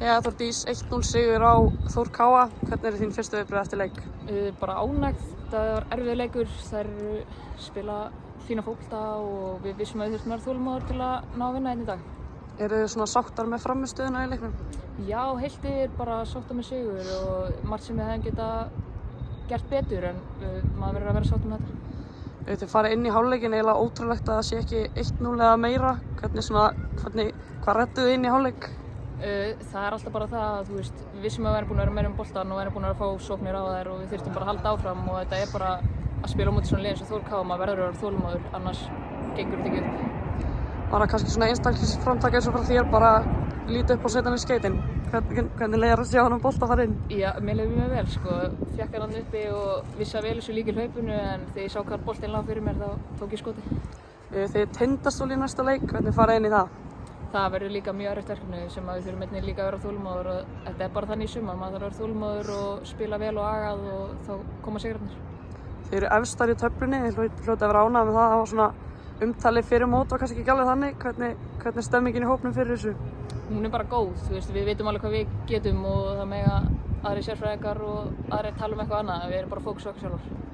Já, Þórdís, 1-0 sigur á Þór Káa. Hvernig er þín fyrstu viðbrögð eftir leik? Bara ánægð, það var erfiður leikur, þær spila fína fótbolta og við vissum að við þurftum að vera þolinmóðir til að ná að vinna einn í dag. Eru þið svona sáttar með frammistöðuna í leiknum? Já, heilt yfir bara sáttar með sigur og margt sem við hefðum getað gert betur en maður verður að vera sáttar með þetta. Þið farið inn í hálfleikinn, eiginlega ótrúlegt að það sé ekki 1-0 eða meira. Hvað redduð þið inn í hálfleik? Það er alltaf bara það að við vissum að við erum búin að vera meira um boltann og við erum búin að fá sóknir á þær og við þurftum bara að halda áfram og þetta er bara að spila á móti svona lið eins og Þór Káa, maður verður að vera þolinmóður, annars gengur þetta ekki upp. Var það kannski svona einstaklingsframtak eins og frá þér bara lítið upp og setja hann í skeytin? Hvernig leiðir að sjá hann bolta fara inn? Já, mér leið mjög vel sko, fékk hann uppi og vissi að vel þessu líka í hlaupinu en þegar ég sá hvað boltinn lá fyrir mér þá tók ég skoti. Þið tindast í næsta leik, hvernig farið inn í það? Það verður líka mjög erfitt verkefni sem að við þurfum einnig líka að vera þolinmóður og þetta er bara þannig í sumar, maður þarf að vera þolinmóður og spila vel og agað og þá koma sigrarnir. Þið eru efstar í töflunni, þið hljótið að vera ánægð með það var svona umtalið fyrir mót og kannski ekki alveg þannig. Hvernig er stemmingin í hópnum fyrir þessu? Hún er bara góð, við vitum alveg hvað við getum og það mega aðrir sérfræðingar og aðrir tala um eitthvað annað, við erum bara fókus á okkur sjálfar.